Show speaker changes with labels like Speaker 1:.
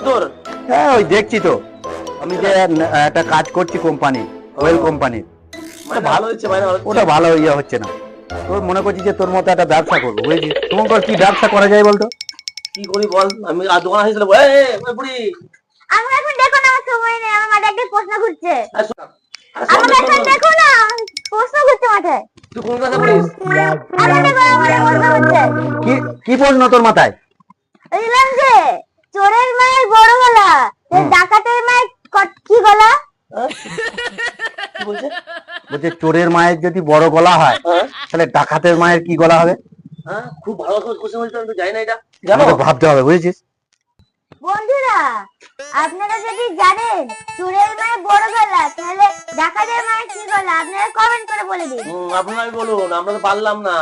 Speaker 1: তোর
Speaker 2: হ্যাঁ ওই দেখছি তো, আমি যে একটা কাজ করছি কোম্পানি, ওয়েল কোম্পানি,
Speaker 1: ভালো হচ্ছে ভাই,
Speaker 2: ওটা ভালো ইয়ে হচ্ছে না। তোর মনে করছি যে তোর মতো একটা ব্যবসা করবো, বুঝেছিস? তোমার কি ব্যবসা করা যায় বলতো?
Speaker 1: কি করি বল, আমি আর দোকান আসছিল বুড়ি।
Speaker 3: আমি এখন দেখো না, আমার সময় নেই, আমার মাথায় একটা প্রশ্ন ঘুরছে।
Speaker 1: আমাকে
Speaker 3: আমাকে এখন দেখো না, প্রশ্ন ঘুরছে মাথায়।
Speaker 1: তুই কোন কথা বলিস?
Speaker 3: এখন দেখো আমার প্রশ্ন ঘুরছে।
Speaker 2: কি কি প্রশ্ন তোর মাথায়?
Speaker 3: বুঝলাম যে চোরের মায়ের বড় গলা, ডাকাতের মায়ের কি গলা?
Speaker 1: কি বলছে?
Speaker 2: বলছে চোরের মায়ের যদি বড় গলা হয়, তাহলে ডাকাতের মায়ের কি গলা হবে?
Speaker 1: হ্যাঁ, খুব ভালো কোশ্চেন বলছিস, আমি তো জানি না এটা। জানো?
Speaker 2: আমাকে ভাবতে হবে, বুঝেছিস?
Speaker 3: বন্ধুরা, আপনারা যদি জানেন চোরের মায়ের বড় গলা, তাহলে ডাকাতের মায়ের কি গলা, আপনারা কমেন্ট করে বলে দিন।
Speaker 1: আপনারাই বলুন, আমরা তো পারলাম না।